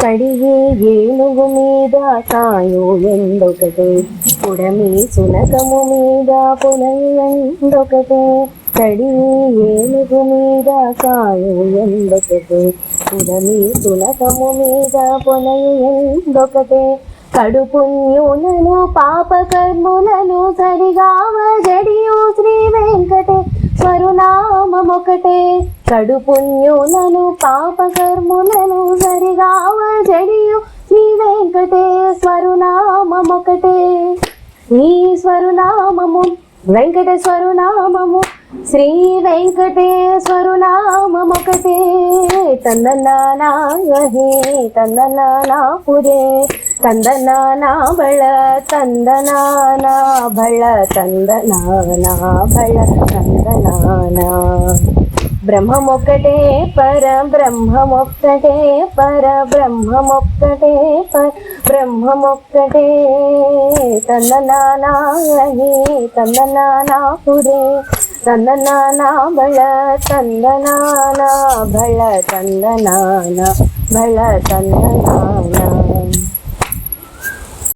కడిగి ఏనుగు మీద కాయు ఎందొకటే, పుడమి సునకము మీద పునయు ఎందొకటే. కడిగి ఏనుగు మీద కాయు ఎందొకటే, పుడమి సునకము మీద పునయు ఎందొకటే. కడు పుణ్యులను పాపకర్ములను సరిగావ జడియు శ్రీ వెంకటేశ్వరునామమొకటే. కడు పుణ్యులను పాపకర్ములను సరిగావ జడియు శ్రీ వెంకటేశ్వరునామమొకటే. ఈశ్వరునామము వెంకటేశ్వరునామము శ్రీ వెంకటేశ్వరునామమొకటే. ತಂದನಾನಾಗಹೇ ತಂದನಾನಾ ಪುರೇ ತಂದನಾನಾ ಬಳ ತಂದನಾನಾ ಬಳ ತಂದನಾನಾ ಬಳ ತಂದನಾನಾ. బ్రహ్మమొక్కటే పర బ్రహ్మమొక్కటే పర బ్రహ్మమొక్కటే పర బ్రహ్మమొక్కటే. ತಂದನಾನಾಗಹೇ ತಂದನಾನಾ ಪುರೇ ತಂದನಾನಾ ಬಳ ತಂದನಾನಾ ಬಳ ತಂದನಾನಾ ಬಳ ತಂದನಾನಾ.